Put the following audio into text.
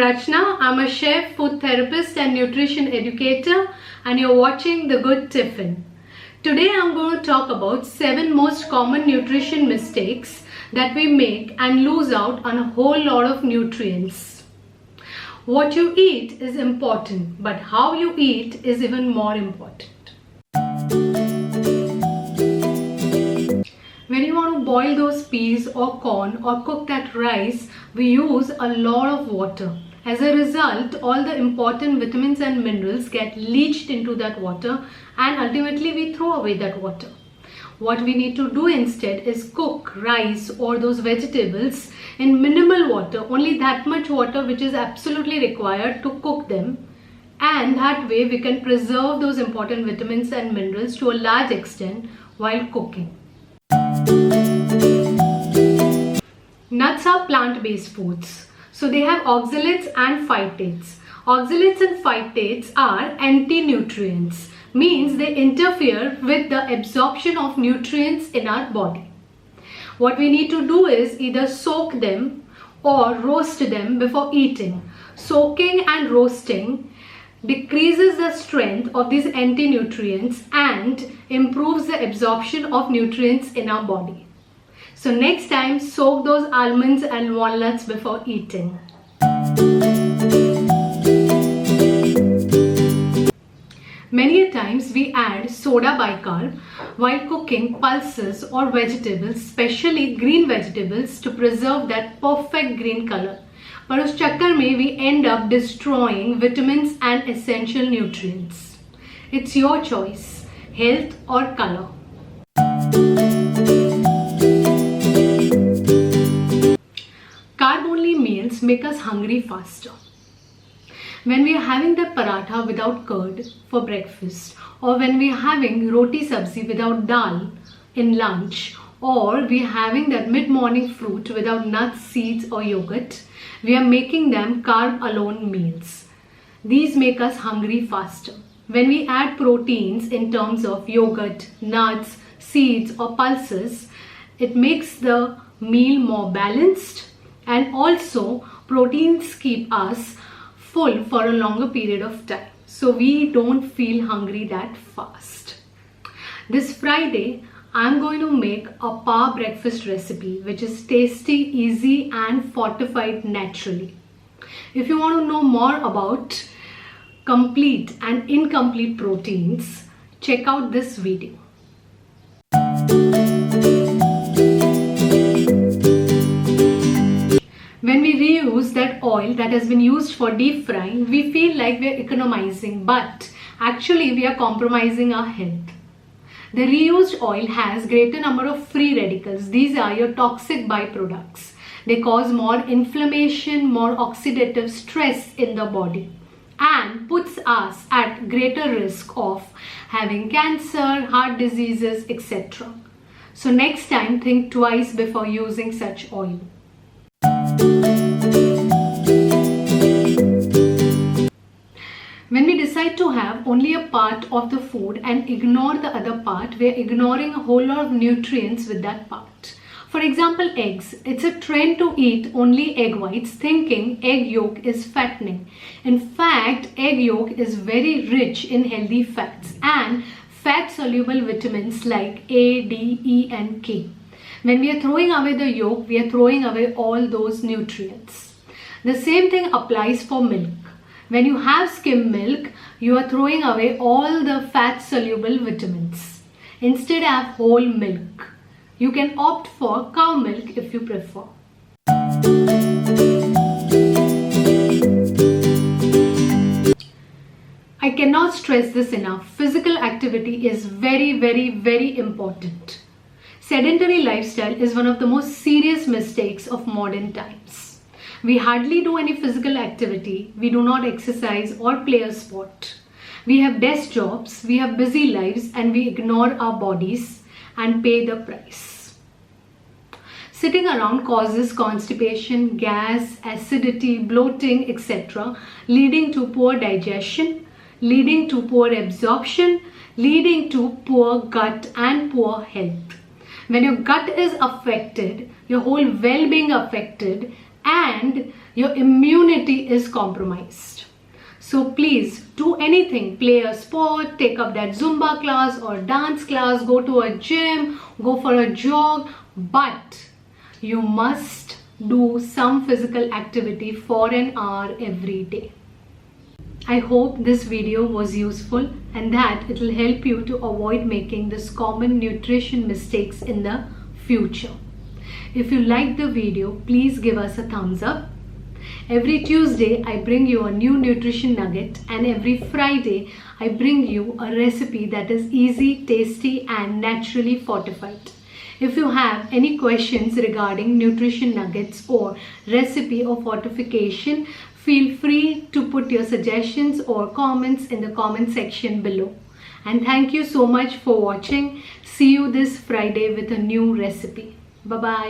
Rachna. I'm a chef, food therapist and nutrition educator, and you're watching The Good Tiffin. Today I'm going to talk about 7 most common nutrition mistakes that we make and lose out on a whole lot of nutrients. What you eat is important, but how you eat is even more important. When you want to boil those peas or corn or cook that rice, we use a lot of water. As a result, all the important vitamins and minerals get leached into that water and ultimately we throw away that water. What we need to do instead is cook rice or those vegetables in minimal water, only that much water which is absolutely required to cook them, and that way we can preserve those important vitamins and minerals to a large extent while cooking. Nuts are plant-based foods, so they have oxalates and phytates. Oxalates and phytates are anti-nutrients, means they interfere with the absorption of nutrients in our body. What we need to do is either soak them or roast them before eating. Soaking and roasting decreases the strength of these anti-nutrients and improves the absorption of nutrients in our body. So next time, soak those almonds and walnuts before eating. Many a times we add soda bicarb while cooking pulses or vegetables, especially green vegetables, to preserve that perfect green color. But us chakkar mein we end up destroying vitamins and essential nutrients. It's your choice, health or color. Carb-only meals make us hungry faster. When we are having that paratha without curd for breakfast, or when we are having roti sabzi without dal in lunch, or we are having that mid-morning fruit without nuts, seeds or yogurt, we are making them carb-alone meals. These make us hungry faster. When we add proteins in terms of yogurt, nuts, seeds or pulses, it makes the meal more balanced. And also, proteins keep us full for a longer period of time, so we don't feel hungry that fast. This Friday, I'm going to make a power breakfast recipe which is tasty, easy and fortified naturally. If you want to know more about complete and incomplete proteins, check out this video. When we reuse that oil that has been used for deep frying, we feel like we are economizing, but actually we are compromising our health. The reused oil has greater number of free radicals. These are your toxic byproducts. They cause more inflammation, more oxidative stress in the body, and puts us at greater risk of having cancer, heart diseases, etc. So next time, think twice before using such oil. When we decide to have only a part of the food and ignore the other part, we are ignoring a whole lot of nutrients with that part. For example, eggs. It's a trend to eat only egg whites, thinking egg yolk is fattening. In fact, egg yolk is very rich in healthy fats and fat-soluble vitamins like A, D, E and K. When we are throwing away the yolk, we are throwing away all those nutrients. The same thing applies for milk. When you have skim milk, you are throwing away all the fat-soluble vitamins. Instead, have whole milk. You can opt for cow milk if you prefer. I cannot stress this enough. Physical activity is very, very, very important. Sedentary lifestyle is one of the most serious mistakes of modern times. We hardly do any physical activity. We do not exercise or play a sport. We have desk jobs, we have busy lives, and we ignore our bodies and pay the price. Sitting around causes constipation, gas, acidity, bloating, etc., leading to poor digestion, leading to poor absorption, leading to poor gut and poor health. When your gut is affected, your whole well-being affected, and your immunity is compromised. So please do anything, play a sport, take up that Zumba class or dance class, go to a gym, go for a jog, but you must do some physical activity for an hour every day. I hope this video was useful and that it will help you to avoid making this common nutrition mistakes in the future. If you liked the video, please give us a thumbs up. Every Tuesday, I bring you a new nutrition nugget, and every Friday, I bring you a recipe that is easy, tasty, and naturally fortified. If you have any questions regarding nutrition nuggets or recipe or fortification, feel free to put your suggestions or comments in the comment section below. And thank you so much for watching. See you this Friday with a new recipe. Bye-bye.